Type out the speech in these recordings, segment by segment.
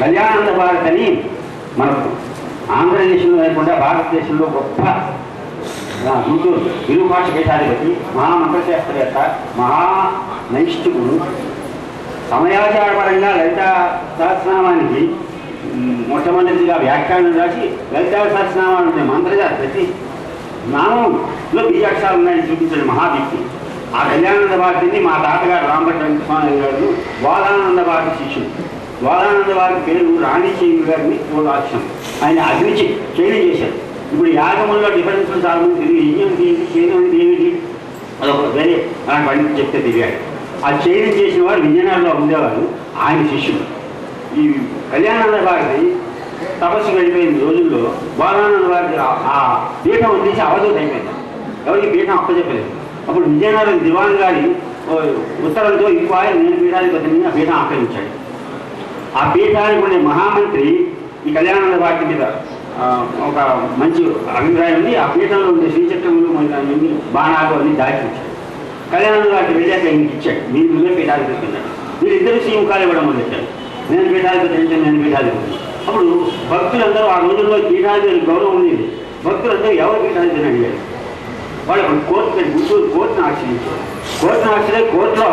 కళ్యాణానంద భారత్ అని మనకు ఆంధ్రదేశంలో లేకుండా భారతదేశంలో గొప్ప గుంటూరు విరూపాక్ష పీఠాధిపతి మహామంత్రశాస్త్రవేత్త మహానైష్ఠికుడు సమయాచారపరంగా లలితా సహస్రనామానికి మొట్టమొదటిగా వ్యాఖ్యానం రాసి లలితా సహస్రనామాన్ని మంత్రగా ప్రతి నామంలో బీజాక్షరాలు ఉన్నాయని చూపించిన మహావ్యక్తి. ఆ కళ్యాణానంద భారతిని మా తాతగారు రామభట్ట వెంకటస్వామి గారు ద్వాదానంద భారతి శిష్యుడు. ద్వాదానంద భారతి పేరు రాణి చేయుడు గారిని పూర్వాక్షం. ఆయన అగ్ని చేయడం చేశారు. ఇప్పుడు యాగముల్లో డిఫరెన్స్ చాలా మంది తెలియదు. యజ్ఞం ఏంటి, చేయడం అంటే ఏమిటి, అదొక వేరే అలాంటి వాడిని చెప్తే తెలియాలి. ఆ చేయడం చేసిన వారు విజయనగరంలో ఉండేవారు, ఆయన శిష్యుడు. ఈ కళ్యాణానంద భారతి తపస్సు వెళ్ళిపోయిన రోజుల్లో ద్వాదానంద భారతి ఆ పీఠం వదిలేసి అవధూత అయిపోయింది. ఎవరికి పీఠం అప్పచెప్పలేదు. అప్పుడు విజయనగరం దివాన్ గారి ఉత్తరంతో ఇంకో ఆయన నేను పీఠాధిపతిని ఆ పీఠం ఆక్రమించాడు. ఆ పీఠానికి ఉండే మహామంత్రి ఈ కళ్యాణానంద భారతి మీద ఒక మంచి అభిప్రాయం ఉంది. ఆ పీఠంలో ఉండే శ్రీచక్రములు మొదలైనవన్నీ బాణాలు అన్ని దాచిపించాడు. కళ్యాణానంద భారతి వెళ్ళాక ఆయనకి ఇచ్చాడు. మీరు నువ్వే పీఠాధిపతి అన్నాడు. వీళ్ళిద్దరూ శ్రీముఖాలు ఇవ్వడం మొదలెట్టారు. నేను పీఠాధిపతి అంటే నేను పీఠాధిపతి. అప్పుడు భక్తులందరూ ఆ రోజుల్లో పీఠాధిపతి గౌరవం ఉండేది. భక్తులందరూ ఎవరు పీఠాధిపతిని అడిగారు. వాళ్ళు కోర్టు గుంటూరు కోర్టును ఆశ్రయించారు. కోర్టును ఆశ్రయి కోర్టులో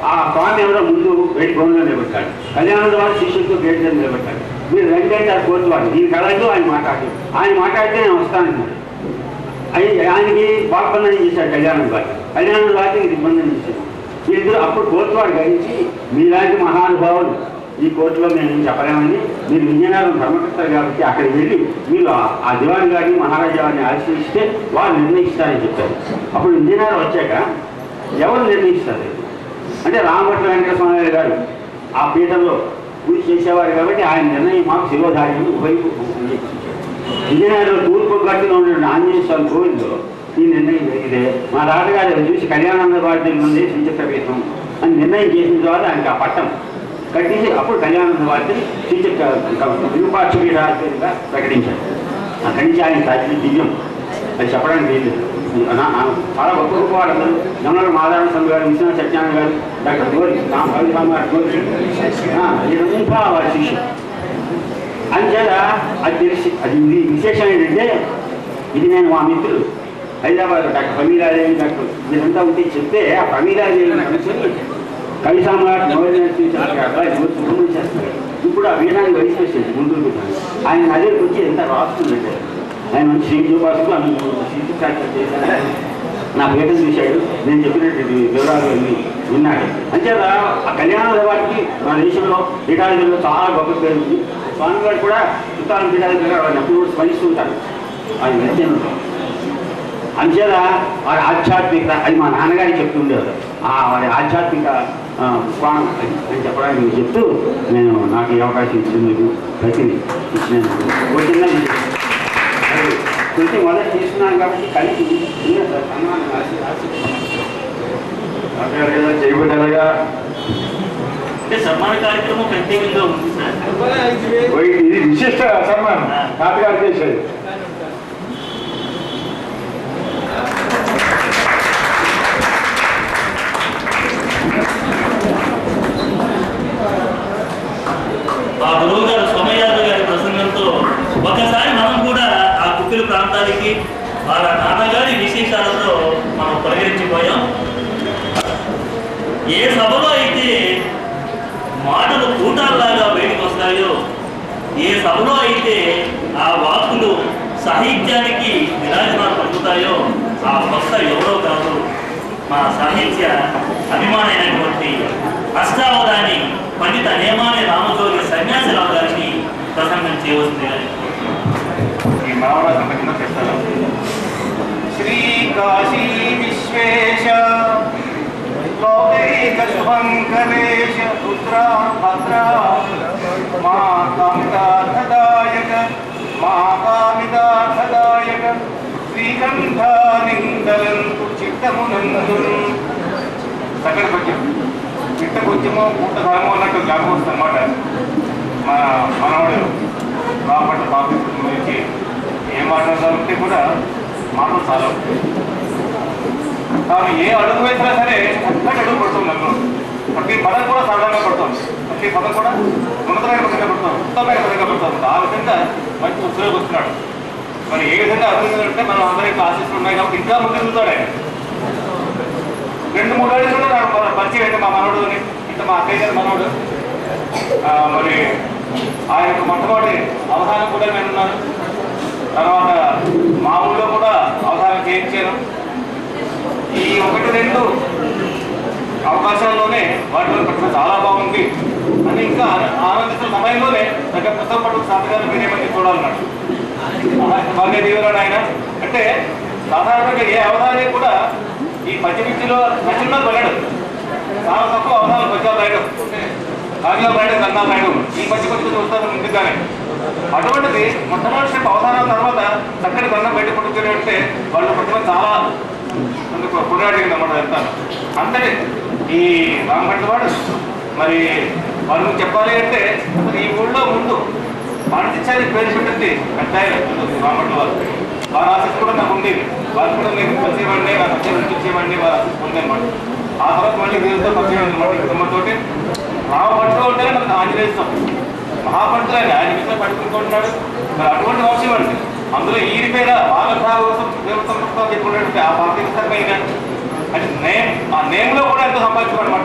ఆ స్వామి ఎవరో ముందు వెయిట్ గౌన్లో నిలబెట్టాడు. కళ్యాణానంద భారతి శిష్యులతో గేట్ దగ్గర నిలబెట్టాడు. మీరు రెండంటే ఆ కోర్టు వాడు దీని కలదు ఆయన మాట్లాడారు. ఆయన మాట్లాడితే నేను వస్తానన్నాడు. ఆయనకి వాగ్బంధనం చేశాడు కళ్యాణానంద భారతి. కళ్యాణానంద భారతికి దిగ్బంధనం చేశాడు. వీళ్ళిద్దరూ అప్పుడు కోర్టు వాడు గ్రహించి మీలాంటి మహానుభావులు ఈ కోర్టులో మేము చెప్పలేమని, మీరు విజయనగరం ధర్మకర్తలు కాబట్టి అక్కడికి వెళ్ళి మీరు ఆ దివాన్ గారిని మహారాజా వారిని ఆశ్రయిస్తే వారు నిర్ణయిస్తారని చెప్పారు. అప్పుడు విజయనగరం వచ్చాక ఎవరు నిర్ణయిస్తారు అంటే రామభట్ట వెంకటస్వామి గారు ఆ పీఠంలో పూజ చేసేవారు కాబట్టి ఆయన నిర్ణయం మాకు శిరోధార్యం వైపు విజయనగరంలో తూర్పు గట్టులో ఉన్న ఆంజనేయ స్వామి కోవిల్లో ఈ నిర్ణయం జరిగితే మా తాతగారు చూసి కళ్యాణానంద భారతి నుండి శ్రీచక్రపీఠం అని నిర్ణయం చేసిన తర్వాత ఆయనకి ఆ పట్టం కట్టించి అప్పుడు కళ్యాణానంద భారతిని శ్రీచక్ర విరూపాక్ష పీఠాధిపతిగా ప్రకటించారు. అక్కడి నుంచి ఆయన సాధ్యం దివ్యం అది చెప్పడానికి లేదు. చాలా గొప్ప గొప్ప వాళ్ళందరూ నమ్మల మాధవరామ స్వామి గారు, విశ్వనాథ సత్యనారాయణ గారు, డాక్టర్ గోరి రామస్వామి గారు గోరి ఇదంతా వారి శిష్యులు. అంచేత అది తెలిసి అది ఇది విశేషం ఏంటంటే ఇది నేను మా మిత్రులు హైదరాబాద్ డాక్టర్ ప్రమీలాదేవి డాక్టర్ ఇదంతా ఉంటే చెప్తే ఆ ప్రమీలాదేవి కనుకొని కవి సామ్రాట్ చేస్తారు. ఇప్పుడు ఆ వీణాన్ని వయసు వచ్చేది గుంటూరు ఆయన అదే వచ్చి ఎంత రాస్తుందంటే ఆయన మంచి శ్రీజోపాసుకు ఆమె శ్రీకార్యం చేశాను. నా పీఠం చూశాడు, నేను చెప్పినటువంటి వివరాలు అన్ని విన్నాడు. అంచేత ఆ కళ్యాణానంద వారికి మన దేశంలో పీఠాధిపతిలో చాలా గొప్ప పేరు ఉంది. స్వామి గారు కూడా చుట్టాలను పీఠాధిపతిగా వాళ్ళని ఎప్పుడు కూడా స్మరిస్తుంటారు. అది నచ్చింది. అంచేత వారి ఆధ్యాత్మికత అది మా నాన్నగారికి చెప్తుండేవారు. వారి ఆధ్యాత్మిక స్వామి అని చెప్పడానికి మీరు చెప్తూ నేను నాకు ఈ అవకాశం ఇచ్చినందుకు ప్రతి ఇచ్చినందుకు చిన్నది కొంచెం మొదటి తీసుకున్నాను కాబట్టి కలిసి చేయబడ్డారుగా అంటే సన్మాన కార్యక్రమం ప్రత్యేకంగా ఉంది సార్. ఇది విశిష్ట సన్మానం తాతగారు చేసేది. ఆ గురువు గారు సోమయాదవ్ గారి ప్రసంగంతో ఒకసారి మనం కూడా ఆ కుక్కిలి ప్రాంతానికి వాళ్ళ నాన్నగారి విశేషాలతో మనం పరిగణించిపోయాం. ఏ సభలో అయితే మాటలు కూటాల్లాగా బయటకు వస్తాయో, ఏ సభలో అయితే ఆ వాక్కులు సాహిత్యానికి విరాజనాలు పలుకుతాయో ఆ వక్త ఎవరో కాదు మా సాహిత్య అభిమానైనటువంటి అష్టావధాని పండిత నేమాని రామజోగి సన్యాసిరావు గారికి ప్రసంగం చేయవలసింది. ఈ మానవ సంఘటన చేస్తారు. శ్రీ కాశీ విశ్వేశ లోకైక శుభంకరేశ రుద్రా భద్రా మా కామితార్థదాయక మా కామితార్థదాయక శ్రీకంఠానిందలంతు చిత్తమునందు సకల పద్యం చిట్ట కొంచెమో పూట కాలమో అన్నట్టు జ్ఞాపకం వస్తుంది అన్నమాట. మన మనవాడు రాబట్ట బాబు గురించి ఏం మాట్లాడాలంటే కూడా మాటలు చాలా తాను ఏ అడుగు వేసినా సరే చక్కటి అడుగు పడుతుంది. నన్ను ప్రతి పదం కూడా సరళంగా పడుతుంది, ప్రతి పదం కూడా ఉన్నతమైన పదంగా పడుతుంది. ఉత్తమమైన పరంగా పడుతుంది. ఆ విధంగా మంచి ఉత్సవం వస్తున్నాడు. మరి ఏ విధంగా అభివృద్ధి అంటే మనం అందరికీ ఆశిస్తులు ఉన్నాయి కాబట్టి ఇంకా ముందు చూస్తాడు ఆయన. 2-3 ఏళ్ళు కూడా నాకు పరిచయం అయితే మా మనోడు ఇంకా మా అక్కయ్య గారి మనోడు. మరి ఆయన మొట్టమొదటి అవధానం కూడా నేను ఉన్నాను. తర్వాత మా ఊళ్ళో కూడా అవధానం చేయించాను. ఈ 1-2 అవకాశాల్లోనే వాటిలో పట్ల చాలా బాగుంది అని ఇంకా ఆనందిస్తున్న సమయంలోనే దగ్గర పుస్తకం పట్టు సాధకాలు మీరేమని చూడాలన్నాడు. బాగా దీవెనాడు ఆయన. అంటే సాధారణంగా ఏ అవధానం కూడా ఈ పద్యమిద్యలో నచ్చిన వెళ్ళడు. చాలా తక్కువ అవధానాలు పద్యాలు రాయడం, కావ్యాలు రాయడం, గంధాలు రాయడం, ఈ పద్య కొంచెం చూస్తాను ముందుగానే. అటువంటిది మొట్టమొదటి అవధానం తర్వాత చక్కటి గంధం బయట పట్టుకునేంటే వాళ్ళు ప్రతిమ చాలా కొన్నాడిగింది అన్నమాట. వెళ్తాను అంతటి ఈ రామభట్ల వాడు. మరి వాళ్ళు చెప్పాలి అంటే ఈ ఊళ్ళో ముందు పాండిత్యానికి పేరు పెట్టింది పెద్ద రామభట్ల వారు. వారి ఆసక్తి కూడా నాకు ఉండేది. వాళ్ళు కూడా నేను కలిసేవాడిని, నాకు వచ్చే వినిపించేవాడిని, వారి ఆసక్తి ఉందన్నమాట. ఆ తర్వాత మళ్ళీ వీరితో పరిచయం అనమాట కుటుంబంతో. రామభట్ల ఉంటే నాకు ఆంజనేయ స్వామి మహాపంతులు ఆయన విషయం పట్టుకుంటున్నాడు. మరి అటువంటి అవసరం అండి. అందులో ఈయన పేర వాళ్ళ కోసం దేవతం చెప్పుకున్నట్టు ఆ పార్టీకమైన అంటే నేమ్, ఆ నేమ్లో కూడా ఎంతో సంపాదించుకోనమాట.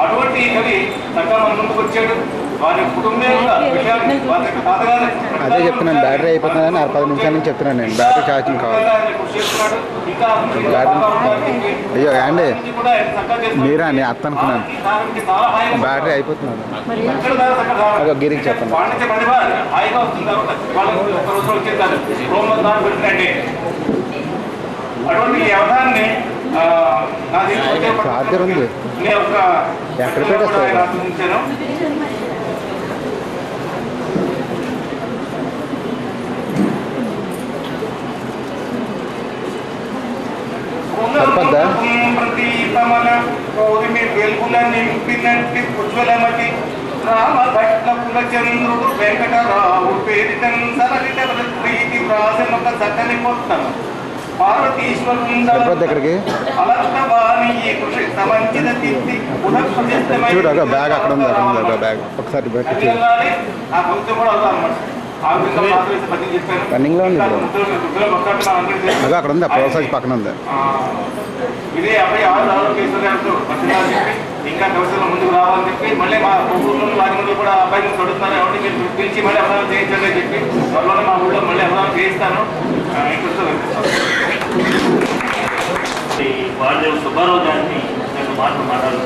అటువంటి కవి చక్కగా మన ముందుకు వచ్చాడు. వారి కుటుంబం విషయాన్ని వారి యొక్క తాతగారు అదే చెప్తున్నాను. బ్యాటరీ అయిపోతుందని 10 నిమిషాల నుంచి చెప్తున్నాను నేను. బ్యాటరీ ఛార్జింగ్ కావాలి. అయ్యో అండి మీరా అండి అత్త అనుకున్నాను. బ్యాటరీ అయిపోతున్నాను. అదో గిరికి చెప్పండి. హాయిగా వస్తుంది వాళ్ళకి ఒక రోజు వచ్చేస్తారు. పెట్టండి. అటువంటి ఈ అవధాన్ని చార్జర్ ఉంది ఎక్కడ పెట్టేస్తాను. ప్రతీపమన కోరిమి వెలుగుల నింపినట్టి ఉజ్వలమతి రామభట్ల కులచంద్రుడు వెంకటరావు పేరితం సరళిత ప్రీతి వ్రాసనొక చక్కని మొత్తం ఎక్కడికి చూడు ఒక బ్యాగ్ అక్కడ ఉంది. అక్కడ ఉంది ఒక బ్యాగ్. ఒకసారి పెట్టి రన్నింగ్ లో ఉంది ఇప్పుడు. అక్కడ ఉంది. ప్రోసెస్ పక్కన ఉంది. ఇదే అబ్బాయి ఆరోగ్యేశ్వరంతో ఇంకా కవితలో ముందుకు రావాలని చెప్పి మళ్ళీ మా ఊళ్ళో వారి కూడా అబ్బాయిని చదువుతున్నారు. ఎవరిని మీరు పిలిచి మళ్ళీ అవసరం చేయించండి అని చెప్పి త్వరలోనే మా ఊళ్ళో మళ్ళీ అవసరం చేయిస్తాను. వాడదేవు సుబ్బారావు గారిని నేను మాట్లాడుతున్నాను.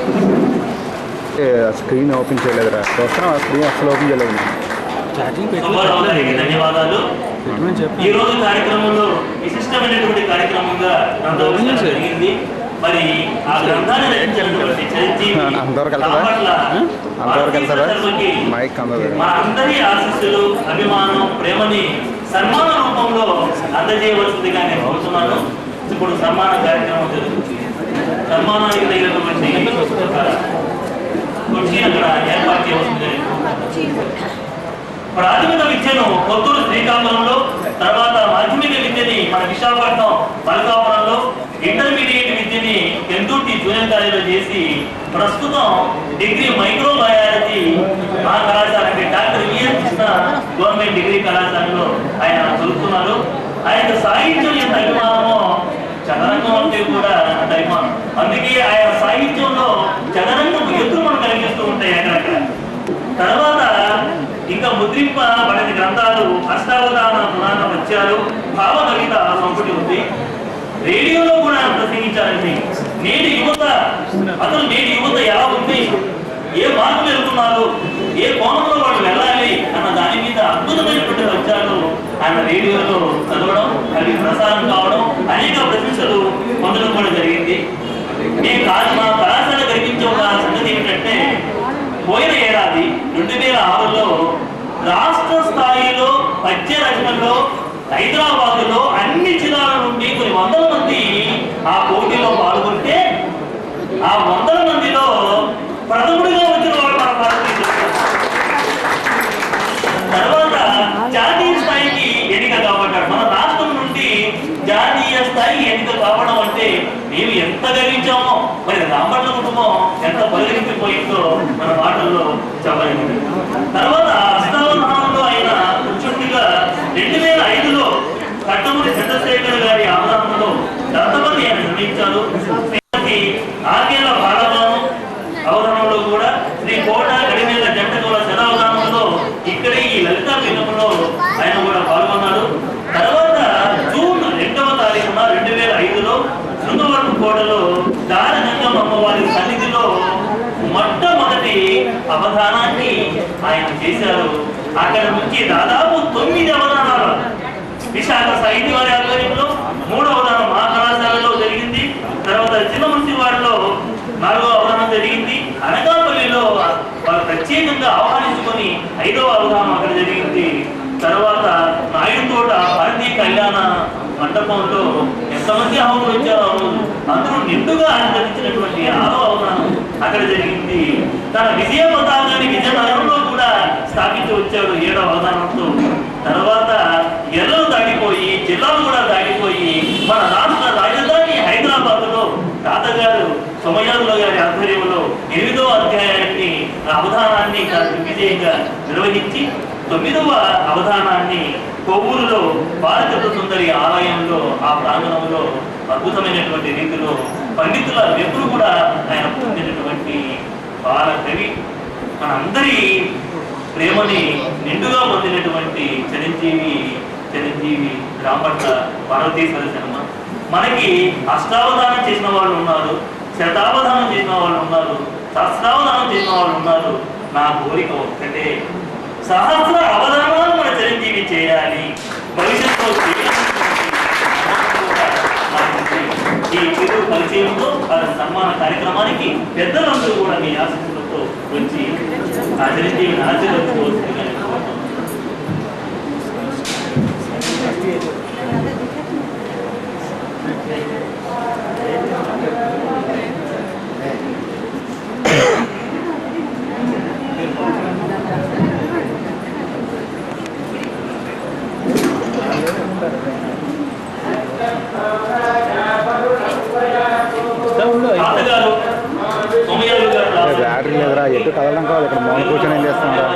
స్క్రీన్ ఓపెన్ చేయలేదురా. చూస్తున్నాం ఆ స్క్రీన్ అసలు ఓపెన్ చేయలేదు. సుబ్బారావు గారికి ధన్యవాదాలు. ఈ రోజు కార్యక్రమంలో విశిష్టమైనటువంటి కార్యక్రమంగా గ్రంథోత్సవం జరిగింది. మరి ఆ గ్రంథాన్ని రచించినటువంటి మన అందరి ఆశీస్సులు, అభిమానం, ప్రేమని సన్మాన రూపంలో అందజేయవలసిందిగా నేను కోరుతున్నాను. ఇప్పుడు సన్మాన కార్యక్రమం జరుగుతుంది. సన్మానానికి తగినటువంటి కుర్చీ అక్కడ ఏర్పాటు చేయవలసింది. ప్రాథమిక విద్యను కొత్తూరు శ్రీకాకుళంలో, తర్వాత మాధ్యమిక విద్యని మన విశాఖపట్నం మల్కాపురంలో, ఇంటర్మీడియట్ విద్యని పెందుర్తి జూనియర్ కాలేజీలో చేసి ప్రస్తుతం డిగ్రీ మైక్రోబయాలజీ ఆ కళాశాల అంటే doctor V N Krishna government degree కళాశాలలో ఆయన చదువుతున్నారు. ఆయన సాహిత్యం ఎంత అభిమానమో చదరంగం అంటే కూడా అంత అభిమానం. అందుకే ఆయన సాహిత్యంలో చదరంగం ఎదురు మనం కనిపిస్తూ ఉంటాయి అక్కడక్కడ. తర్వాత ఇంకా ముద్రింపబడిన గ్రంథాలు అష్టావధాన పురాణ పద్యాలు, భావకవిత సంపుటి ఉంది. రేడియోలో కూడా ప్రసంగించారండి. నేటి యువత ఎలా ఉంది, ఏ మార్పులు వెళ్తున్నారు, ఏ కోణంలో వాళ్ళు వెళ్ళాలి అన్న దాని మీద అద్భుతమైనటువంటి పద్యాలు ఆయన రేడియోలో చదవడం, అవి ప్రసారం కావడం, అనేక ప్రశంసలు పొందడం కూడా జరిగింది. మా కళాశాల కనిపించే ఒక సంగతి ఏమిటంటే పోయిన ఏడాది 2006లో రాష్ట్ర స్థాయిలో పద్య రచనలో హైదరాబాదులో అన్ని జిల్లాల నుండి కొన్ని వందల మంది ఆ పోటీలో పాల్గొంటే ఆ 100 మందిలో ప్రథముడిగా వచ్చిన వాడు మన భారతదేశం. తర్వాత జాతీయ స్థాయికి ఎన్నిక కాబట్టాడు. మన రాష్ట్రం నుండి జాతీయ స్థాయి ఎన్నిక కావడం అంటే మేము ఎంత గర్వించామో, మరి రామభట్ల కుటుంబం ఎంత పరిగణించిపోయిందో మన మాటల్లో చెప్పలేదు. తర్వాత అష్టావధానంలో లలితా పీఠంలో ఆయన కూడా పాల్గొన్నాడు. తర్వాత జూన్ 2వ తారీఖున 2005లో శృంగవరం కోటలో దారగంగమ్మ అమ్మవారి సన్నిధిలో మొట్టమొదటి అవధానాన్ని ఆయన చేశారు. అక్కడ నుంచి దాదాపు 9 అవధానాలు విశాఖ సాహిత్య వారి ఆధ్వర్యంలో 3వ అవధానం మా కళాశాలలో జరిగింది. తర్వాత చిన్నమున్సివాడలో 4వ అవధానం జరిగింది. అనకాపల్లిలో వాళ్ళు ప్రత్యేకంగా ఆహ్వానించుకొని 5వ అవధానం అక్కడ జరిగింది. తర్వాత నాయుడుతోట భారతీయ కళ్యాణ మండపంలో ఎంతమంది ఆహ్వానులు వచ్చారో అందరూ నిండుగా ఆనందించినటువంటి 6వ అవధానం అక్కడ జరిగింది. తన విజయ పతాకాన్ని విజయనగరంలో కూడా స్థాపించి వచ్చాడు 7వ అవధానంతో. తర్వాత ఎల్లలు దాటిపోయి జిల్లాలు కూడా దాటిపోయి మన రాష్ట్ర రాజధాని హైదరాబాద్లో తాతగారు సోమయాజుల గారి ఆధ్వర్యంలో 8వ అధ్యాయాన్ని అవధానాన్ని విజయంగా నిర్వహించి 9వ అవధానాన్ని కొవ్వూరులో భారత సుందరి ఆలయంలో ఆ ప్రాంగణంలో అద్భుతమైనటువంటి రీతిలో పండితుల ఎప్పుడు కూడా ఆయన పొందినటువంటి బాల కవి మనందరి ప్రేమని నిండుగా పొందినటువంటి చిరంజీవి రామభట్ల పార్వతీశ్వర శర్మ. మనకి అష్టావధానం చేసిన వాళ్ళు ఉన్నారు, శతావధానం చేసిన వాళ్ళు ఉన్నారు, సహస్రావధానం చేసిన వాళ్ళు ఉన్నారు. నా కోరిక ఒక్కటే, సహస్ర అవధానాలు మన చిరంజీవి చేయాలి. భవిష్యత్తులో ఈ తెలుగు పరిచయంతో సన్మాన కార్యక్రమానికి పెద్దలందరూ కూడా మీ ఆశీస్సులతో వచ్చి ఆ చిరంజీవిని ఆశీర్వదించవలసిందిగా బ్యాటరీ లేదురా, ఎటు కదలం కావాలి. ఇక్కడ మౌన కూర్చొని ఏం చేస్తున్నారా?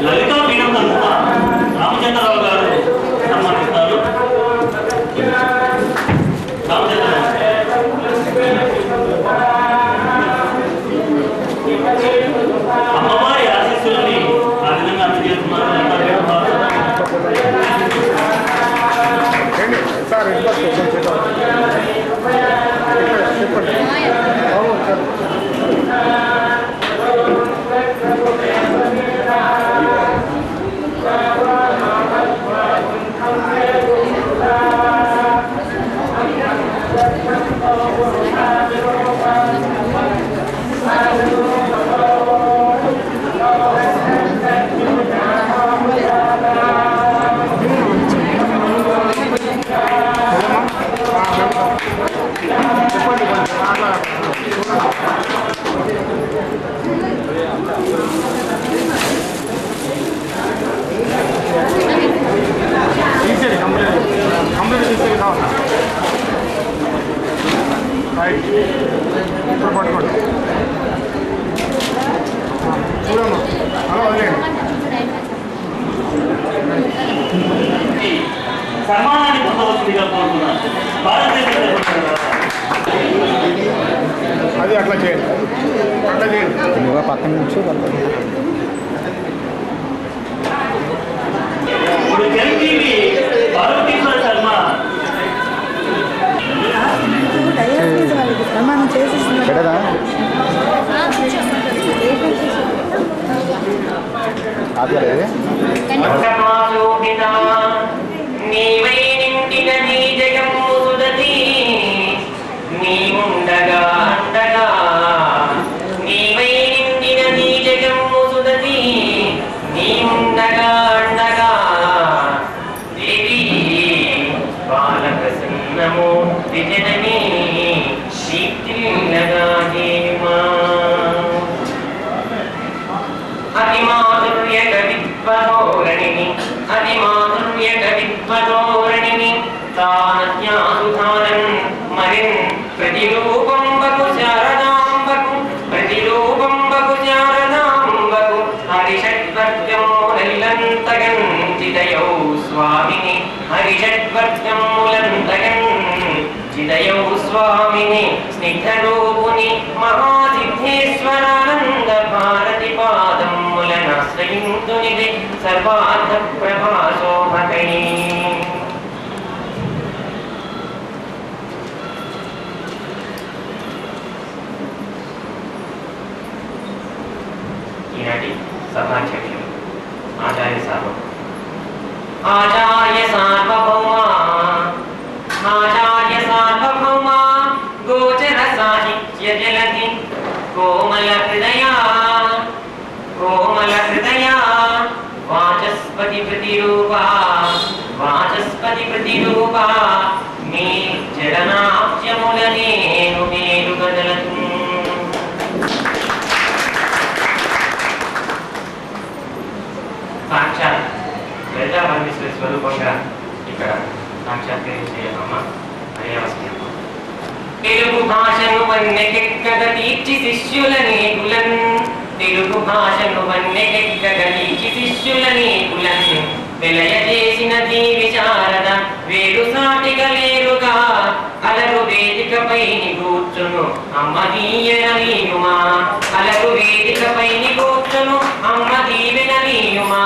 లలితా పీఠం తరఫున రామచంద్రరావు గారు సన్మానిస్తారు. అమ్మవారి ఆశీస్సులని ఆ విధంగా అందజేస్తున్నారు. సార్ సన్మానాన్ని పొందవలసిందిగా కోరుతున్నాను. అది అట్లా చేయండి, అట్లా చేయండి. నువ్వు పక్కన నుంచి ఇప్పుడు చిరంజీవి పార్వతీశ్వర శర్మ పెట్టదా? నీవై నిండిన నీ జగము సుదతి నీవుండగా అండగా నీవై నిండిన నీ జగము సుదతి నీవుండగా అండగా దేవి బాలప్రసన్నము విజనని శీతిల్లగా దేవిమా అతి మాధుర్య కవిత్వధోరణిని అతి మాధుర్య స్వామిని హరిషడ్వర్గములంతగన్ చిదయౌ స్వామిని స్నిగ్ధరూపుని మహాసిద్ధేశ్వరానంద భారతి పాదములనాశ్రయింతునిది సర్వార్థ ప్రభాశోభకై. ఈనాటి సభాధ్యక్షులు ఆచార్య సార్వభౌమ గోచర సాహిత్య జలధి కోమల హృదయ వాచస్పతి ప్రతిరూపా మీ చరణాబ్జముల నేను మేలు కదలదు. సాక్షాత్ లలితా పరమేశ్వరి స్వరూపంగా ఇక్కడ సాక్షాత్కరించే అమ్మ అయ్యవస్యం. తెలుగు భాషను వన్నెకెక్కగ తీర్చి శిష్యులనేకులన్ తెలుగు భాషను వన్నెకెక్కగ తీర్చి శిష్యులనేకులన్ వెలయచేసినది విశారద వేరు సాటిగా లేరుగా అలరు వేదికపై కూర్చును అమ్మ దీవెనలీయుమా అలరు వేదికపై కూర్చును అమ్మ దీవెనలీయుమా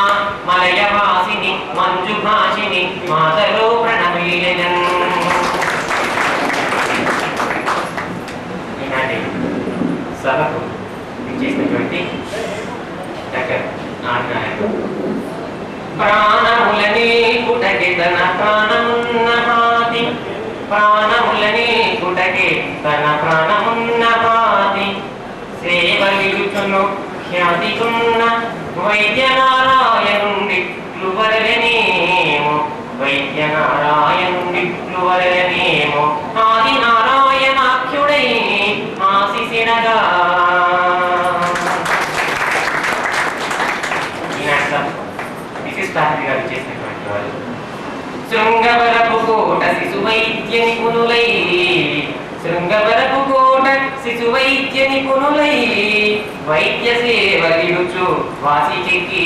మలయవాసిని మంజు భాషిని మాతలో ప్రణమిలెనన్. ఈనాటి సభకు చేసినటువంటి డాక్టర్ నారాయణ ప్రాణములని పుటకి తన ప్రాణమున్నహాది ప్రాణములని పుటకి తన ప్రాణమున్నహాది సేవలియుచును ఖ్యాతికున్న వైద్యనారాయణుండిట్లు వరలనేమో వైద్యనారాయణుండిట్లు వరలనేమో ఆది నారాయణాఖ్యుడై ఆశిసినగా. విశిష్టాతిథిగా చేసినటువంటి వారు శృంగవరపు కోట శిశు వైద్య నిపుణులై శృంగవరపు కోట శిశు వైద్య నిపుణులై వైద్య సేవలిడుచు వాసి చెక్కి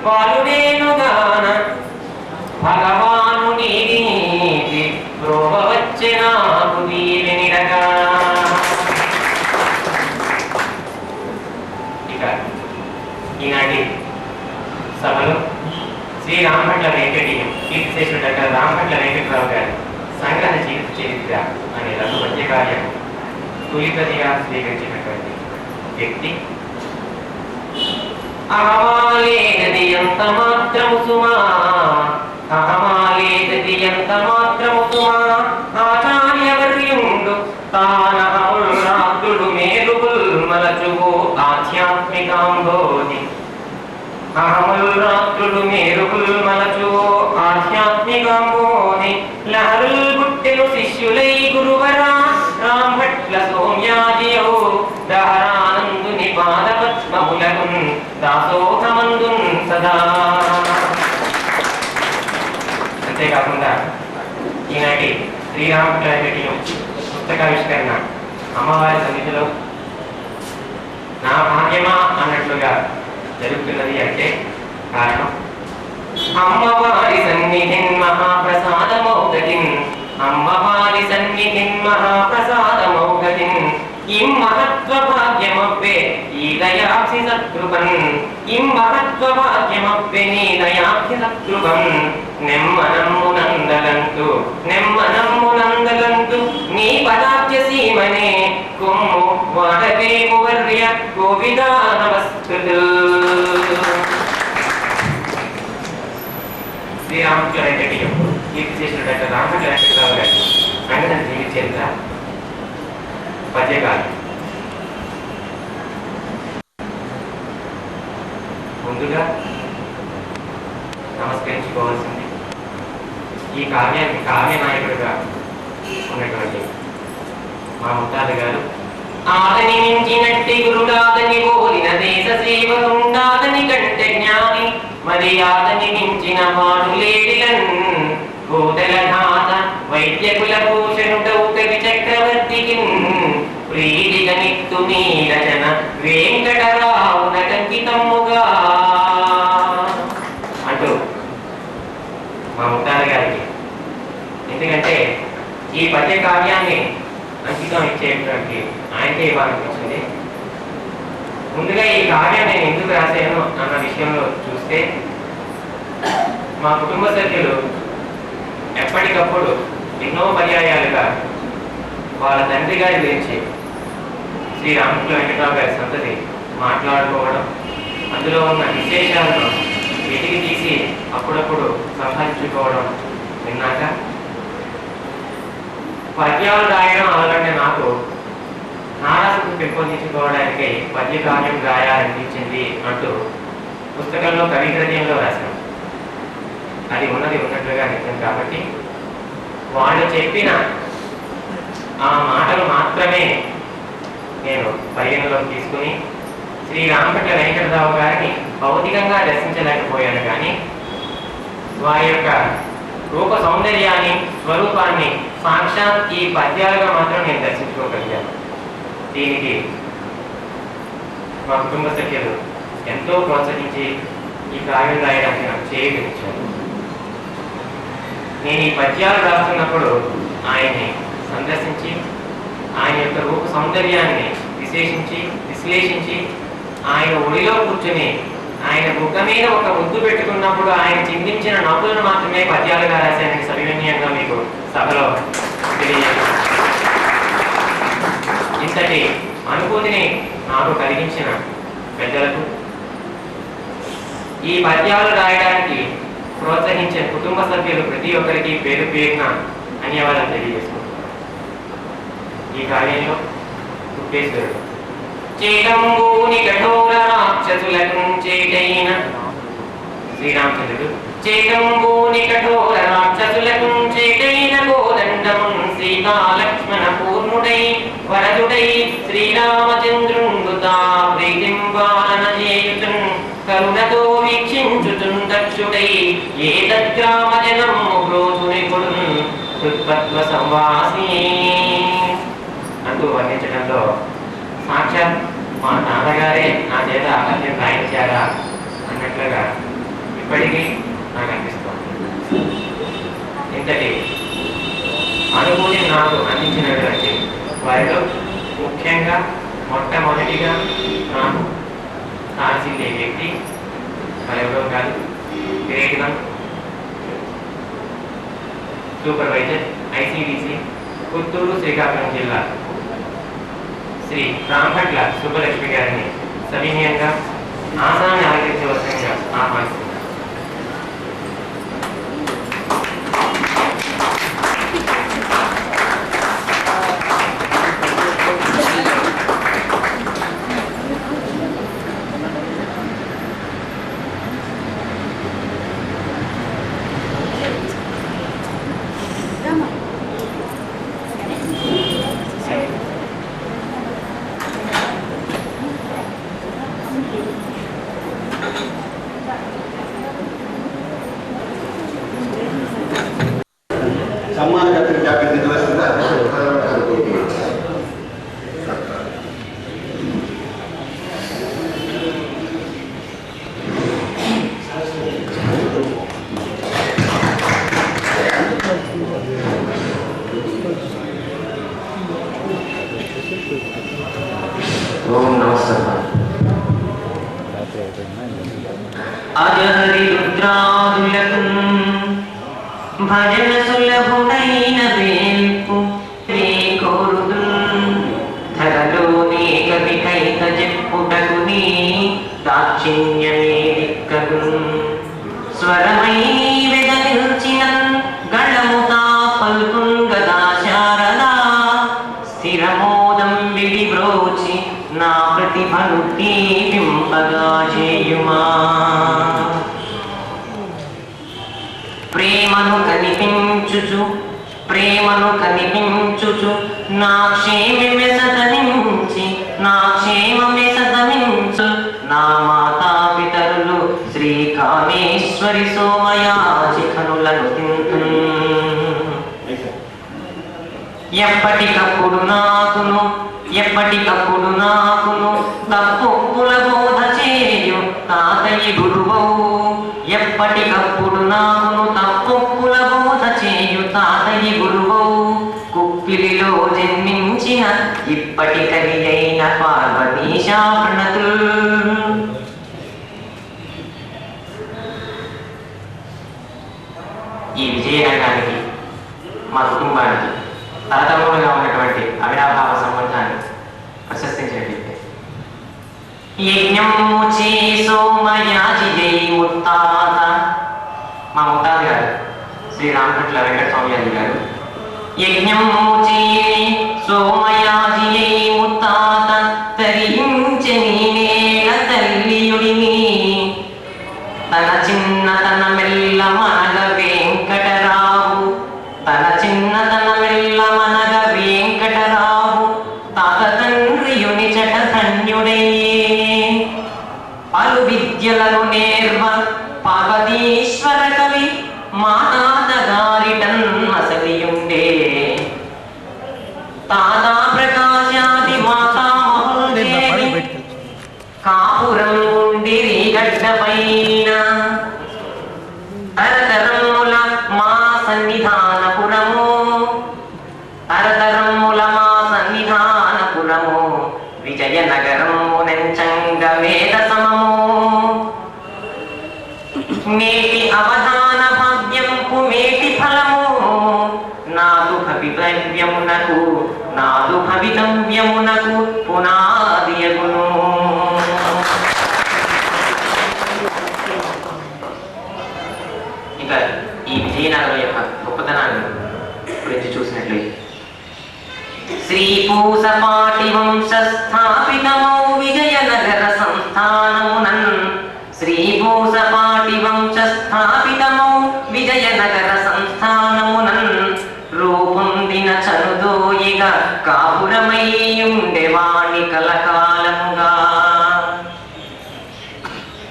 వాలుడేనుగాన భగవాను నీతి ప్రోభ వచ్చే నాకు వీరినిడగా. ఈనాటి సభలో శ్రీ రామభట్ల వెంకటేయం కీర్తిశేషుడు డాక్టర్ రామభట్ల వెంకటరావు గారి సంగ్రహ జీవిత చరిత్ర అనే రఘు పద్యకార్యం తొలిపదిగా స్వీకరించినటువంటి వ్యక్తి. అహమాలేనది ఎంత మాత్రము సుమా అహమాలేనది ఎంత మాత్రము సుమా ఆచార్యవర్యుండు తానహముల్ రాత్రుడు మేలుగుల్ మలచుగో ఆధ్యాత్మికాంబోధి అహముల్ రాత్రుడు మేలుగుల్ మలచుగో ఆధ్యాత్మికాంబోధి లహరుల్ గుట్టెలు శిష్యులై గురువరా రాంభట్ల సోమ్యాజియో దహరానందుని పాదపద్మములకున్ దాసోహమందున్ సదా. అంతేకాకుండా ఈనాటి శ్రీరామభట్ల వెంకటేయం పుస్తకావిష్కరణ అమ్మవారి సన్నిధిలో నా భాగ్యమా అన్నట్లుగా జరుగుతున్నది అంటే కారణం అమ్మవారి సన్నిధిన్ మహాప్రసాదమౌగతిన్ అమ్మవారి సన్నిధిన్ మహాప్రసాదమౌగతిన్ ఇం మహత్వ భాగ్యమవ్వే ఈ దయాక్షి సత్కృపన్ ఇం మహత్వ భాగ్యమవ్వే నీ దయాక్షి సత్కృపన్ నెమ్మనమ్మునందలంతు నీ పదాబ్జ సీమనే కొమ్ము వాడవేము వర్య గోవిదా నమస్కృతు. శ్రీరామభట్ల వెంకటేయం కీర్తిశేషుడు డాక్టర్ రామభట్ల వెంకటరావు గారి సంఘటన జీవిత చరిత్ర పద్యకావ్యం. ముందుగా నమస్కరించుకోవాల్సింది ఈ కావ్యానికి కావ్య నాయకుడిగా ఉన్నటువంటి మా ముత్తాత గారు. ఆదని మించినట్టి గురుడాదని కోరిన దేశ సేవకుండాదని కంటే జ్ఞాని మరి ఆదని మించిన వాడు లేడిలన్ గోదల ఘాత వైద్య కుల భూషణుడౌ కవి చక్రవర్తికి ప్రీతిగా నిత్తు నీ రచన వెంకటరావు నటంకితమ్ముగా. కావ్యాన్ని అంకితం ఇచ్చేటువంటి ఆయనకే ఇవ్వాలనిపించింది. ముందుగా ఈ కావ్యం నేను ఎందుకు రాశాను అన్న విషయంలో చూస్తే, మా కుటుంబ సభ్యులు ఎప్పటికప్పుడు ఎన్నో పర్యాయాలుగా వాళ్ళ తండ్రి గారి గురించి శ్రీ రామకృష్ణ వెంకటరావు గారి సంతతి మాట్లాడుకోవడం, అందులో ఉన్న విశేషాలను వెతికి తీసి అప్పుడప్పుడు సంపాదించుకోవడం విన్నాక పద్యాలు రాయడం అలాంటి నాకు నారాశను పెంపొందించుకోవడానికి పద్య కావ్యం రాయాలనిపించింది అంటూ పుస్తకంలో కవి హృదయంలో రాశాను. అది ఉన్నది ఉన్నట్లుగా నిజం కాబట్టి వాళ్ళు చెప్పిన ఆ మాటలు మాత్రమే నేను పరిగణలోకి తీసుకుని శ్రీ రామకృష్ణ వెంకటరావు గారిని భౌతికంగా దర్శించలేకపోయాను, కానీ వారి యొక్క రూప సౌందర్యాన్ని స్వరూపాన్ని సాక్షాత్ ఈ పద్యాలుగా మాత్రం నేను దర్శించుకోగలిగాను. దీనికి మా కుటుంబ సభ్యులు ఎంతో ప్రోత్సహించి ఈ కావ్యం రాయడానికి నాకు చేయగలిచారు. నేను ఈ పద్యాలు రాస్తున్నప్పుడు ఆయన్ని సందర్శించి ఆయన యొక్క రూప సౌందర్యాన్ని విశ్లేషించి ఆయన ఒడిలో కూర్చుని ఆయన బుగ్గ మీద ఒక ముద్దు పెట్టుకున్నప్పుడు ఆయన చిందించిన నవ్వులను మాత్రమే పద్యాలుగా రాశానని సవినయంగా మీకు సభలో తెలియజేస్తాను. ఇంతటి అనుభూతిని నాకు కలిగించిన పెద్దలకు, ఈ పద్యాలు రాయడానికి ప్రోత్సహించిన కుటుంబ సభ్యులు ప్రతి ఒక్కరికి పేరు పేరున ధన్యవాదాలు తెలియజేసుకుంటున్నాను. ఈ కార్యంలో కుట్టేశ్వరుడు చేటంబూని కఠోర రాక్షసులకు చేటైన శ్రీరామచంద్రుడు చేటంబూని కఠోర రాక్షసులకు చేటైన కోదండమున్ సీతా లక్ష్మణ పూర్ణుడై వరదుడై శ్రీరామచంద్రుండు తా ప్రీతింపాలన చేయుచున్ కరుణతో వీక్షించుచున్ దక్షుడై ఏ తద్గ్రామ జనము క్రోధుని కొడున్ కృత్పత్వ సంవాసి అంటూ వర్ణించడంలో సాక్షాత్ మా నాన్నగారే నా చేత అహల్యం రాయించారా అన్నట్లుగా ఇప్పటికీ నాకు అనిపిస్తుంది. ఇంతటి అనుభూతిని నాకు అందించినటువంటి వారిలో ముఖ్యంగా మొట్టమొదటిగా నాకు కాల్సిందే వ్యక్తి మరెవరో కాదు, grade 1 supervisor ICDC Puttur Srikakulam జిల్లా శ్రీ రామకట్ల సుబ్బలక్ష్మి గారిని సవినయంగా ఆసనాన్ని ఆలోచించవలసిందిగా ఆహ్వానిస్తున్నారు. సమ్మానకర్తలు జాగ్రత్త నిర్వహిస్తుందా ఓం నమస్కారం. అజహరి రుద్రాదులకు భజన సులభుడైన వేల్పు కోరుదు ధరలోని కవి కైత చెప్పుటకు నీ దాక్షిణ్యమే దిక్కగు స్వరమై వెదనిల్చిన గణముతా పల్కుంగదా శారదా స్థిరమోదం విడి బ్రోచి నా ప్రతిభను దీపింపగా చేయుమా ప్రేమను కనిపించుచు నా క్షేమమే సదమించు నా మాతా పితరులు శ్రీ కామేశ్వరి సోమయాజి కనులను తింటు ఎప్పటికప్పుడు నాకును తప్పుల బోధ చేయు తాతయ్య గురువవు ఎప్పటికప్పుడు నాకును తప్పుల బోధ చేయు తాతయ్య గురువవు కుప్పిలి పూజించిన ఇప్పటికది అయిన పార్వతీశా ప్రణతుల్. ఈ విజయనగరానికి మా కుటుంబానికి తరతరములుగా ఉన్నటువంటి అవినాభావ సంబంధాన్ని ప్రశస్తించినట్లయితే యజ్ఞము చే సోమయాజి జై ముత్తాత. మా ముత్తాత గారు శ్రీ రామకృష్ణ వెంకట స్వామి గారు యజ్ఞము చే సోమయాజి జై ముత్తాత తరించని నేల తల్లియుడిని తన చిన్నతన మెల్ల మనగ వెంకటరావు తన చిన్నతన మెల్ల మనగ వెంకటరావు తాత తండ్రియుని చట ధన్యుడయ్యే పలు విద్యలను నేర్వ పార్వతీశ్వర కవి మా తాత గారిటన్ అసలియుండే తాతా ప్రకాశాది మాతా మహోదేవి కాపురం ఉండిరి గడ్డ పైన తరతరముల మా సన్నిధానపురము తరతరముల మా సన్నిధానపురము విజయనగరము నెంచంగ వేద సమము నేటి అవధాన భాగ్యంపు మేటి ఫలము నాదు భవితవ్యమునకు నాదు భవితవ్యమునకు పునాదియగును. ఇంకా ఈ విజయనగరం యొక్క గొప్పతనాన్ని గురించి చూసినట్లయితే శ్రీపూసపాటి వంశ స్థాపితమౌ విజయనగర సంస్థానమునన్ శ్రీపూసపాటి వంశ స్థాపితమౌ విజయనగర సంస్థానమునన్ రూపొందిన చనుదోయిగా కాపురమై ఉండేవాణి కలకాలముగా.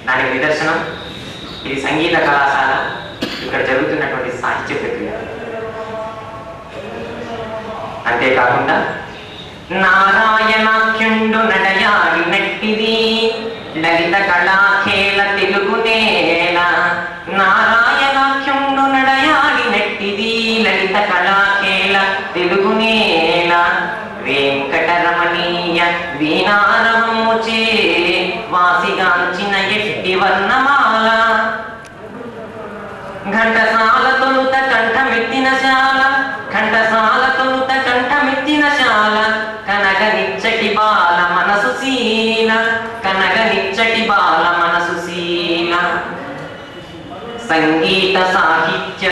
దానికి నిదర్శనం ఇది సంగీత కళాశాల, ఇక్కడ జరుగుతున్నటువంటి సాహిత్య ప్రక్రియ. అంతేకాకుండా నారాయణాఖ్యుండు నడయాడినట్టిది లలిత కళాఖేల తెలుగు నేల. నారాయణాఖ్యుండు నడయాడినట్టిది లలిత కళాఖేల తెలుగు నేల. వెంకటరమణీయ వీణారవముచే వాసిగాంచిన ఎట్టి వర్ణమాల ఘంటసాల తొలుత కంఠమెత్తిన శాల ఘంటసాల తొలుత కంఠమెత్తిన శాల కనగ నిచ్చటి బాల మనసు సీల కనగ నిచ్చటి బాల మనసు సీల. సంగీత సాహిత్య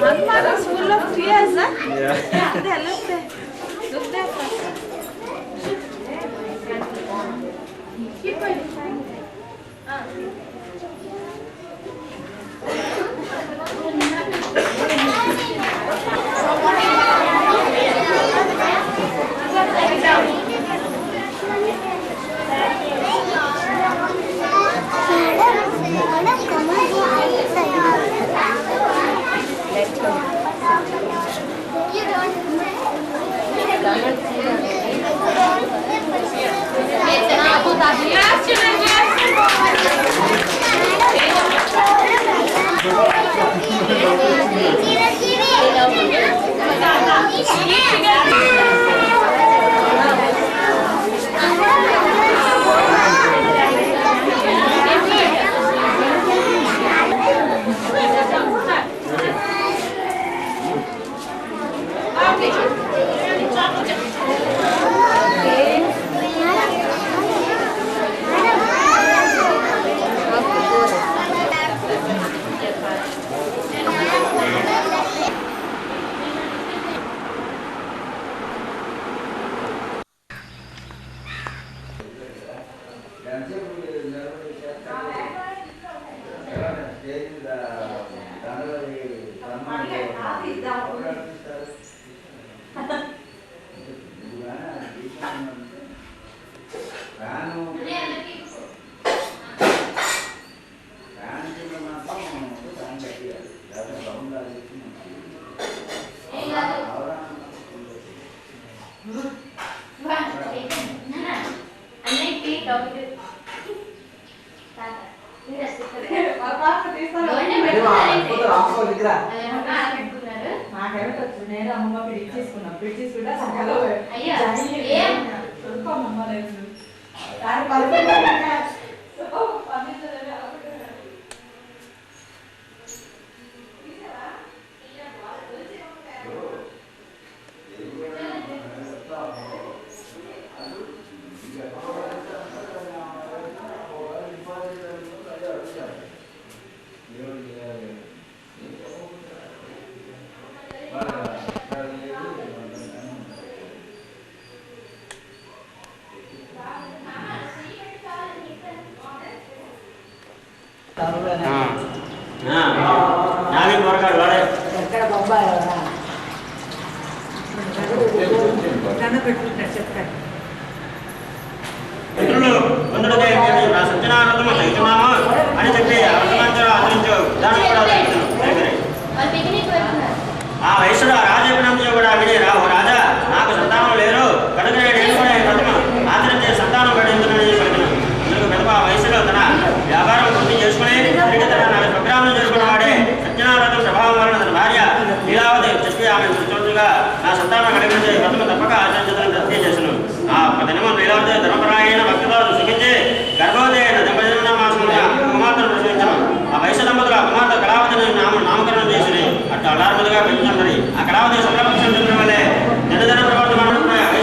Anna is full of tears, huh? Yeah. Look there. Look there. Keep going.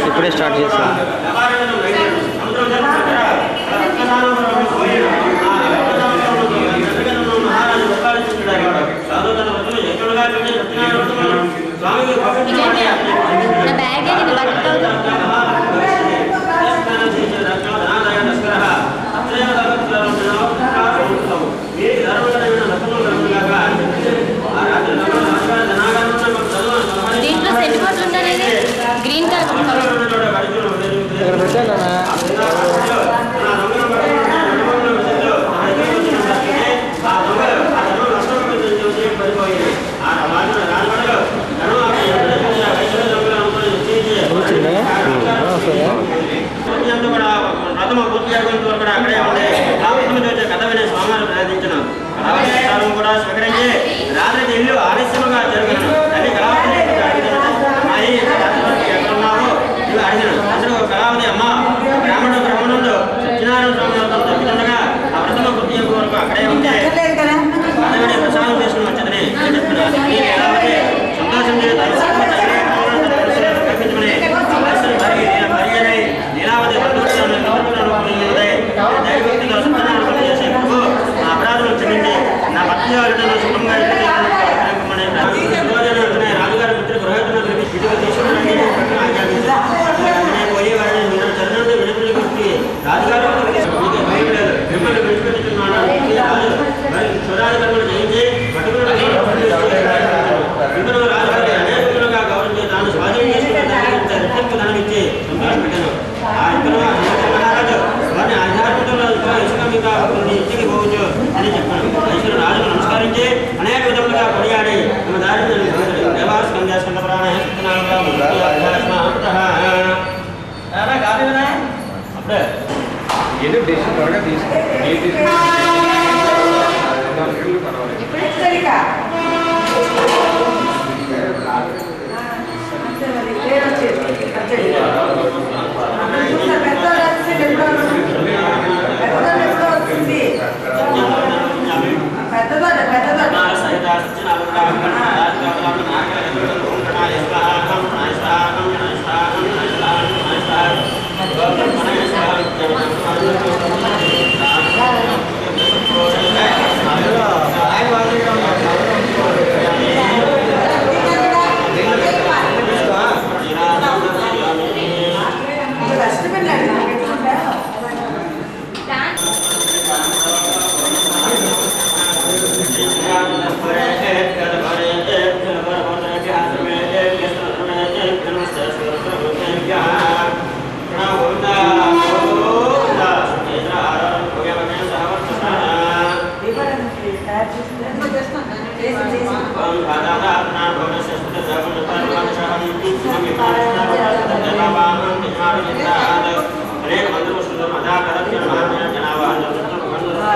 ఇప్పుడే స్టార్ట్ చేస్తాను. దీంట్లో సెట్ బోర్డు ఉండాలి గ్రీన్ కలర్ ఇక్కడ పెట్టాను. పడిపోయి ఏదో డెసిషన్ త్వరగా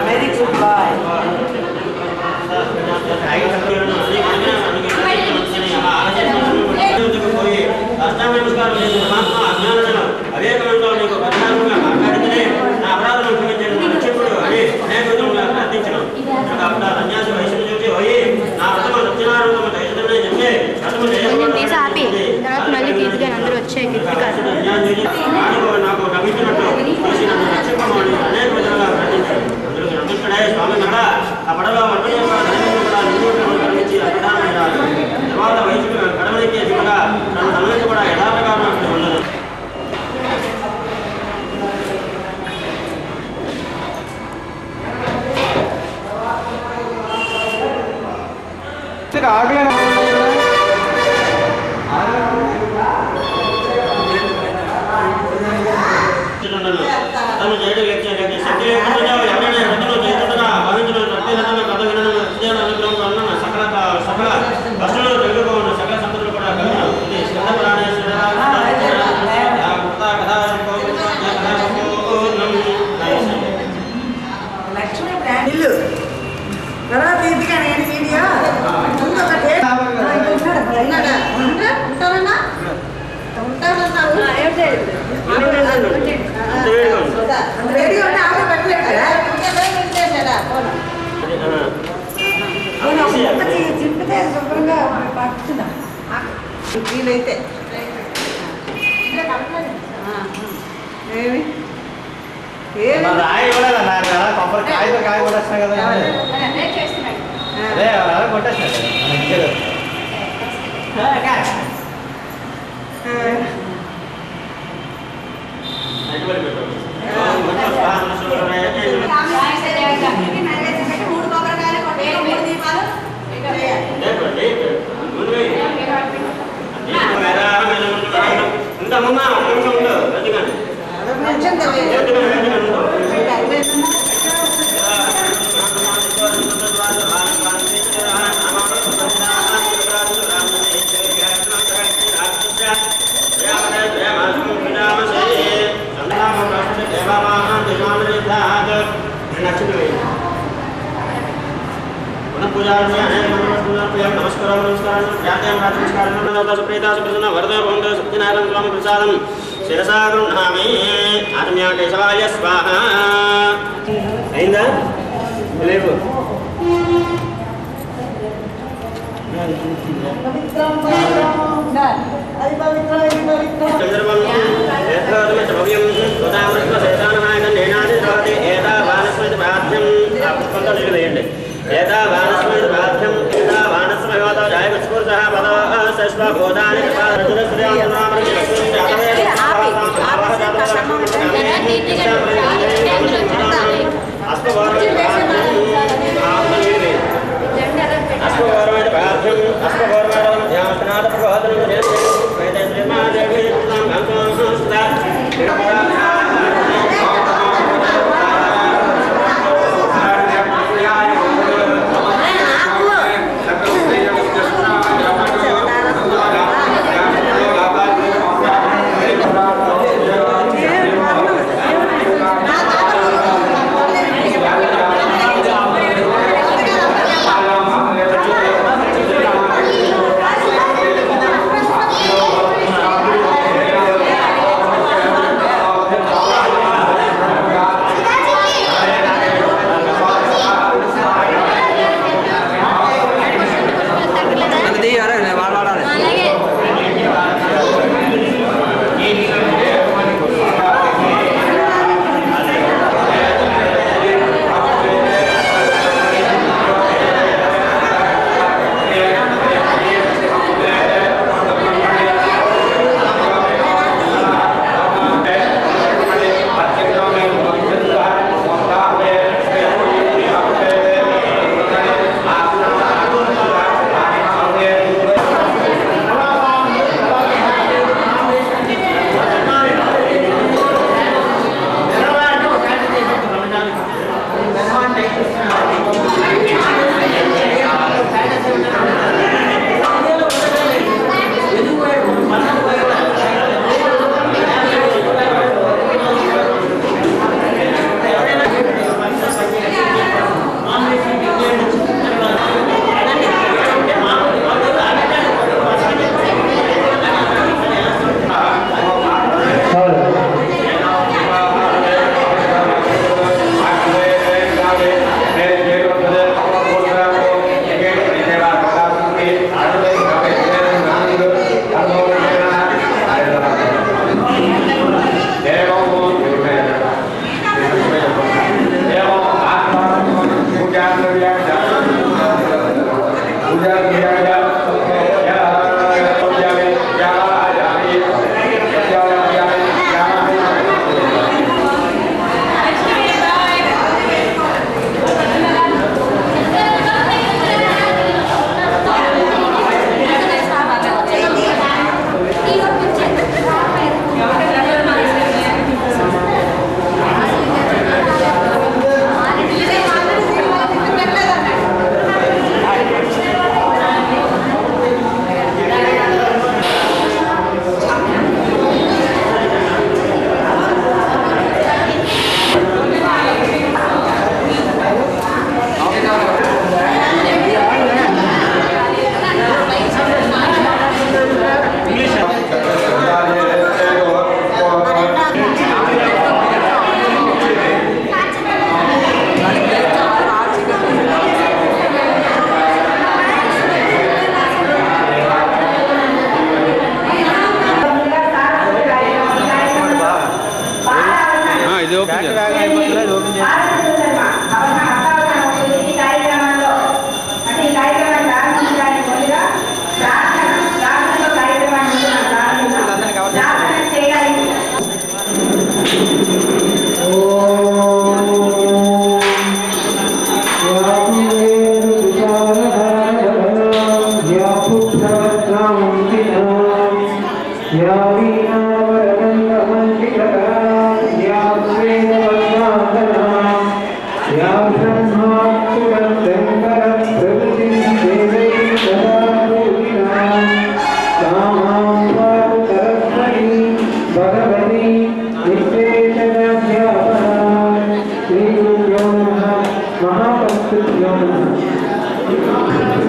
Very good boy. కొంచెం తీసి ఆపి తర్వాత మళ్ళీ తీసుకొని అందరూ వచ్చాయి గిఫ్ట్ కార్డు స్వామి ఆ పడవ తర్వాత వయసు కడవనికి కూడా తన తనకి కూడా యథాప్రకారం ఉండదు. తను చేయడం శక్తి లేకుండా ఎవరైనా రచనలు చేస్తుండగా భావించడం కథ వినడం అనుగ్రహం వలన సకల కష్టంలో తొలగిపోవడం సకల సంపదలు కూడా కలిగిన ఇల్లు తర్వాత ఇదిగా నేను వీడియో ముందు ఒక చింపితే శుభ్రంగా పట్టుకుందాం వీలైతే ఏమి రాయి కూడా కొబ్బరి కాయతో కాయ కూడా వస్తాయి కదా అదే అలా కొట్టేస్తాడు శిరసా గృహామి ఆత్మ్యా కేశవాయ స్వాహ. అయిందా లేవు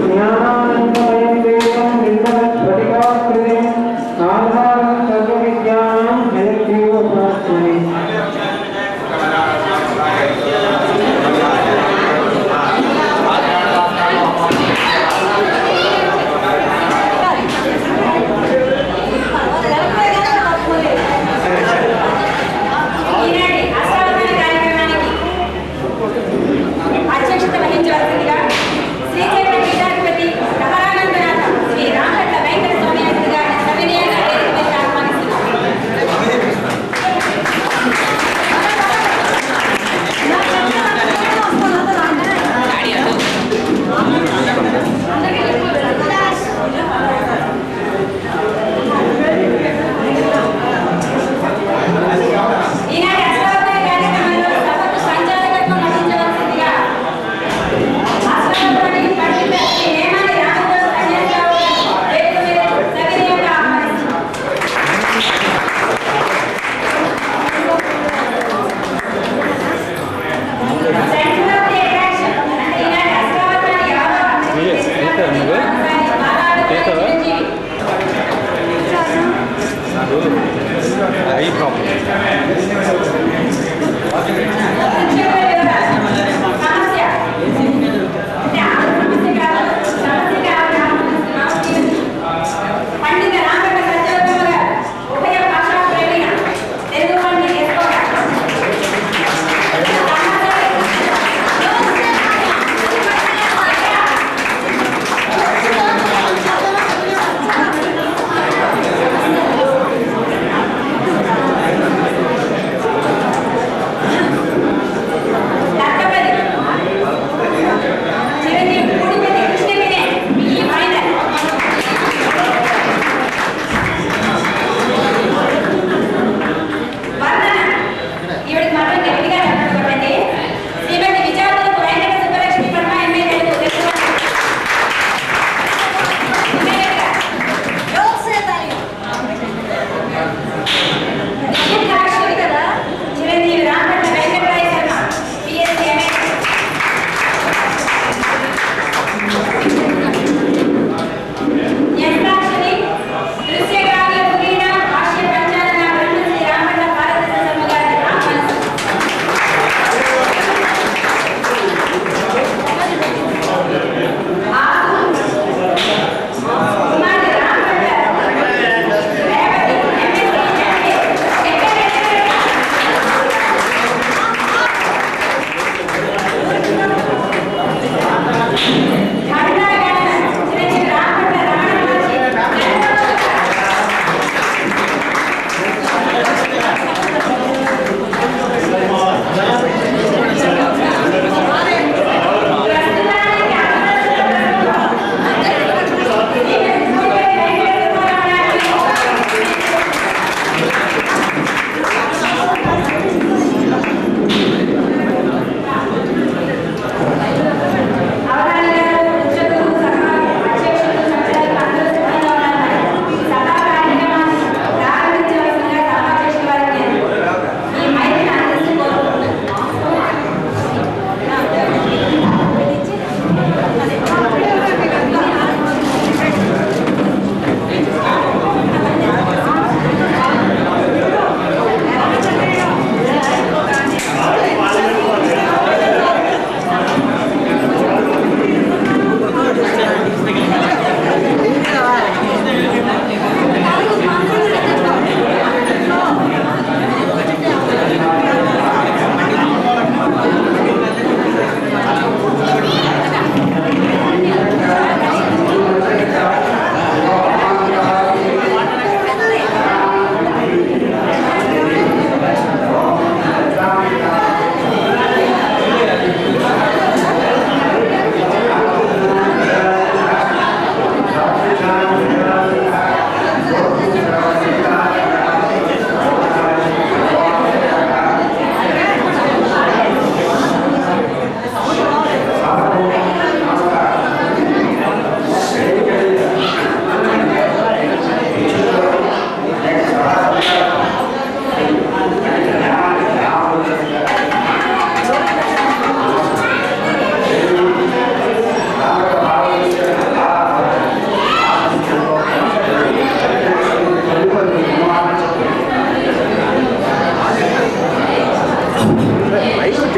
జ్ఞానానందమయం దేవం నిర్మల స్ఫటికాకృతిం ఆధారం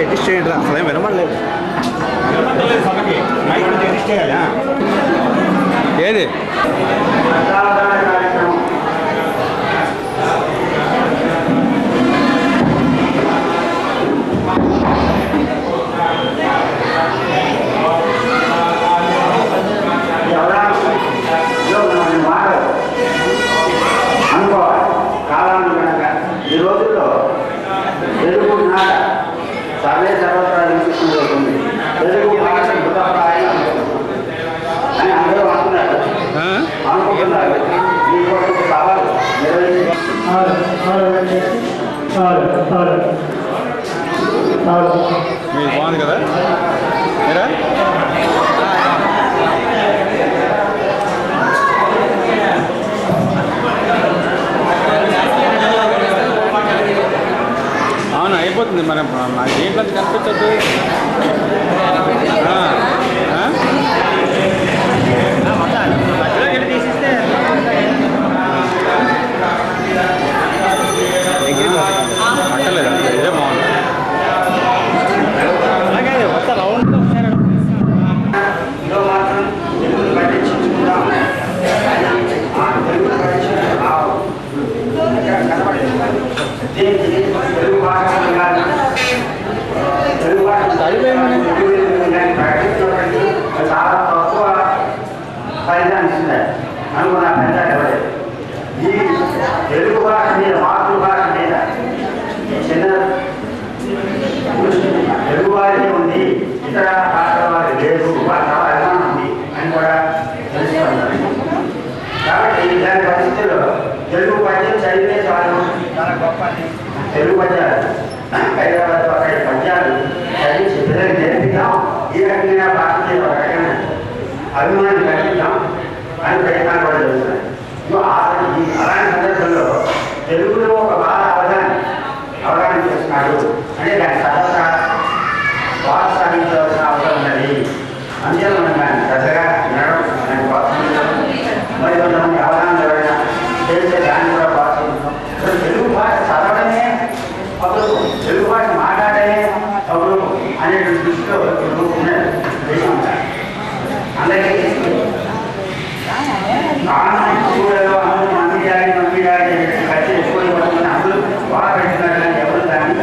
అడ్జస్ట్ చేయండి రా, అసలు ఏం వినమలేదు. సభకి మైక్ అడ్జస్ట్ చేయాలా? ఏది అనుకోవాలి కాలానుగుణంగా ఈ రోజుల్లో తెలుగు నాట సర్వత్రా వినిపిస్తుంది. తెలుగు భాష మృతప్రాయం అని అందరూ అనుకున్నారు, అనుకుంటున్నారు. ఈ రోజు సవాలు మీరు బాగుంది కదా మీరా? అవును అయిపోతుంది మరి, నాకు ఏంటో కనిపించద్దు. తీసిస్తే అక్కర్లేదు, ఇదే బాగుంది. అలాగే వస్తా రౌండ్ ఇందులో మాత్రం తెలుగు పట్టించుకుందాం. తెలుగు తెలుగు భాష తెలుగు భాష చాలా తక్కువ ఫలితాన్ని ఇస్తున్నాయి అనుకున్న పెద్ద ఈ తెలుగు భాష మీద మాతృభాష మీద చిన్న తెలుగు వారికి ఉంది, ఇతర భాషల వారి లేదు, చాలా అభిమానం ఉంది అని కూడా తెలుసుకున్నారు. కాబట్టి ఇలాంటి పరిస్థితుల్లో తెలుగు పద్యం చదివితే చాలు, చాలా గొప్ప తెలుగు పద్యాలు హైదరాబాద్ అక్కడి పద్యాలు చదివించి పిల్లలకి నేర్పిద్దాం. ఈ రకమైన భాష మీద ఒక రకమైన అభిమానం కల్పిద్దాం అని ప్రయత్నాలు కూడా జరుగుతున్నాయి. అలాంటి సందర్భంలో తెలుగులో ఒక బాధ అవగాహన చేస్తున్నాడు అంటే దాని సదస్సు ప్రోత్సహించవలసిన అవసరం ఉన్నది. అందుకే మనం దాన్ని పెద్దగా వినడం, దాన్ని ప్రోత్సహించడం, మరి కొంతమంది అవగాహన ఎవరైనా చేస్తే దాన్ని కూడా ప్రోత్సహించడం. తెలుగు భాష చదవడమే అప్పుడు తెలుగు భాష మాట్లాడమే అప్పుడు అనేటువంటి దృష్టిలో దేశం అందరికీ మమ్మీ డాడీ ఖర్చు ఎక్కువ పడుతుంది, అందరూ బాగా పెడుతున్నారు. ఎవరు దాన్ని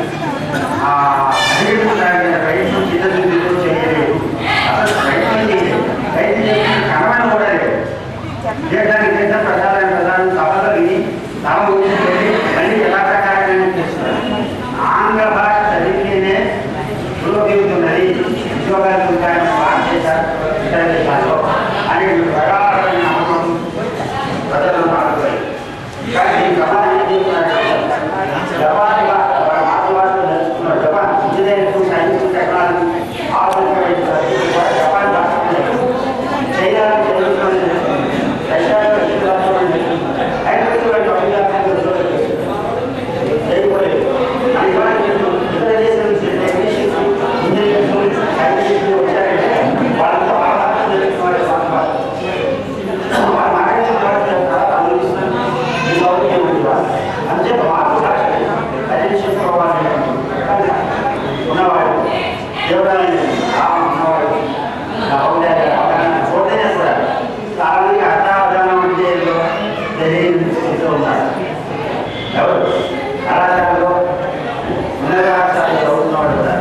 అధిగమించడానికి ప్రయత్నం చిత్తశుద్ధితో చేయలేదు. అసలు ప్రయత్నం చేయలేదు, ప్రయత్నం కనబడడం కూడా లేదు. దేశానికి దేశం ప్రజాలను సభలో విని తమ గురించి వెళ్ళి మళ్ళీ యథాప్రకారం చేస్తున్నారు. ఆంగ్ల భాష చదివితేనే పురోగమిస్తున్నది, ఉద్యోగాలు ఉంటాయని భారతదేశ ఇతర దేశాల్లో అనే ప్రగాఢమైన నమ్మకం ప్రజలను మారుతాయి. కానీ సమాజం జపాన్ మాతృభాషలో నేర్చుకున్న జపాన్ ఇంజనీరింగ్, సైన్స్, టెక్నాలజీ, ఆధునిక జపాన్ భాష చైనాలో చదువుకుని రష్యాలో చేయకూడదు అని ఇతర దేశం నుంచి టెక్నీషియన్స్, ఇంజనీర్స్, సైంటిస్టులు వచ్చారంటే వాళ్ళంతా భారత నేర్చుకునే వాళ్ళు మాట్లాడిన తర్వాత అనుభవిస్తున్నారు. ఈ సౌకర్యం అంతే మాతృభాష పరిరక్షించుకోవాలి ఉన్నవాడు దేవుడాన్ని ఉన్నవాడు చూడనే కూడా చాలా మంది అర్థావధానం అంటే తెలియని స్థితిలో ఉన్నారు. ఎవరు కళాశాలలో ఉన్నతాశాలలో చదువుతున్నవాడు కూడా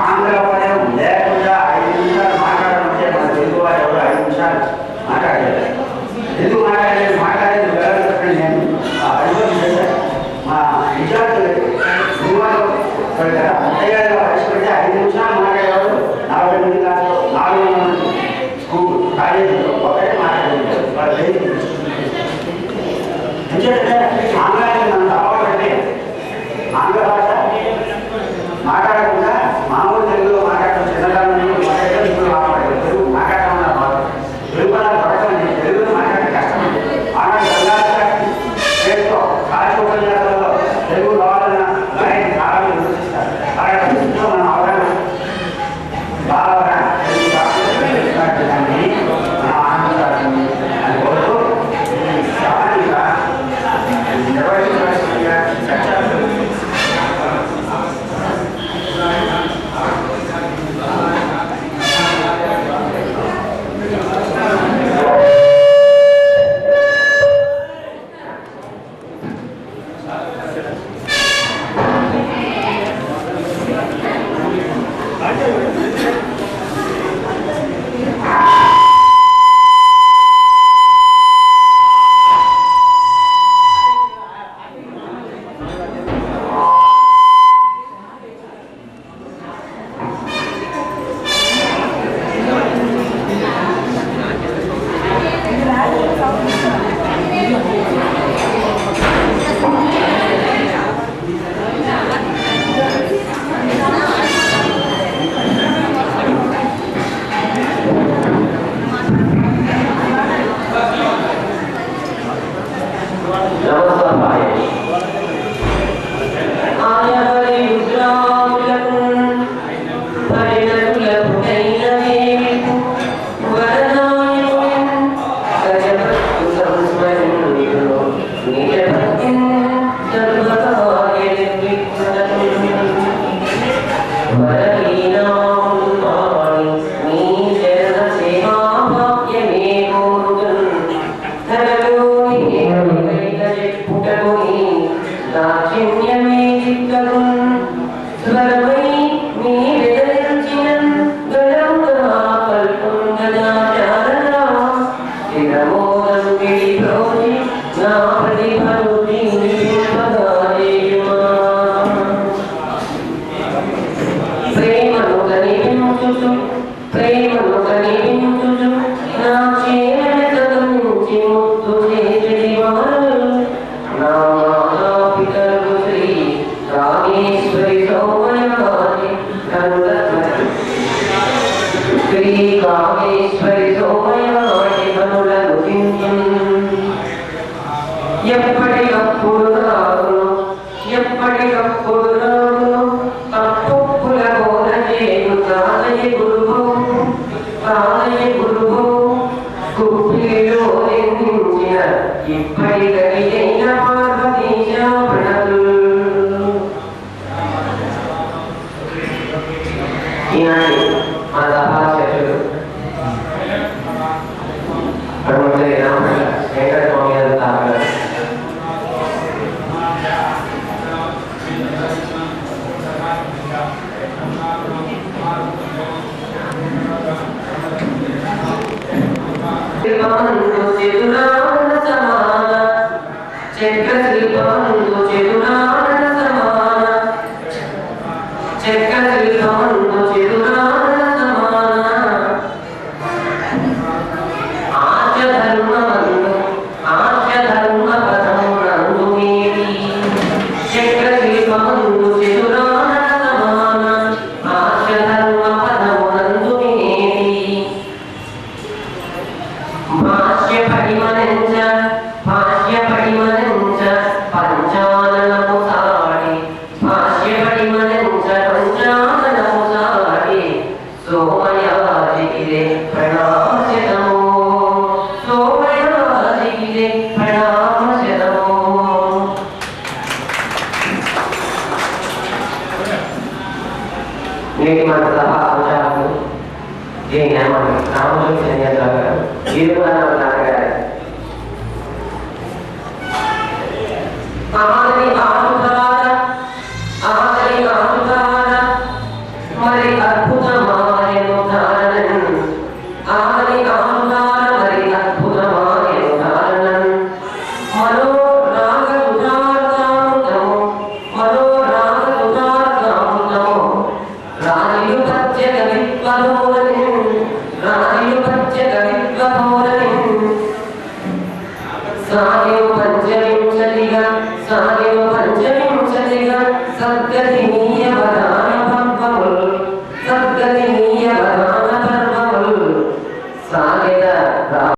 ఆంగ్ల పదం లేకుండా 5 నిమిషాలు మాట్లాడమంటే మన తెలుగు వారు ఎవరు 5 నిమిషాలు మాట్లాడలేదు. ఎందుకు మాట్లాడేది వెళ్ళాలి. నేను అనుభవం చేశాను. మా విద్యార్థులు సినిమాలో అంతేగాదిలో పరిస్థితి 5 నిమిషాలు మాట్లాడేవాళ్ళు 40 మంది క్లాసులో 400 మంది స్కూల్ కాలేజీలో ఒకటే మాట్లాడేది. వాళ్ళు లేదు. ఎందుకంటే ఆంగ్లాన్ని మనం తప్పబడితే ఆంగ్ల భాష మాట్లాడకుండా మామూలు తెలుగులో మాట్లాడటం చిన్నకాలం నుండి మాట్లాడటం ఇప్పుడు మాట్లాడలేదు. తెలుగు మాట్లాడటం అన్నారు. తెలుగు పదాలు పడకండి, తెలుగులో మాట్లాడే కష్టం. ఆనాడు చేస్తూ కాశీపర్యాలలో తెలుగు రావాలన్న లైన్ చాలా విమర్శిస్తారు. అలాంటి పరిస్థితుల్లో మనం అవగాహన బాగా తెలుగు దాన్ని మనం ఆనందించాలని అని కోరుతూ ఈ సామాజిక నిర్వహించవలసిందిగా చర్చలు Sahil Panjari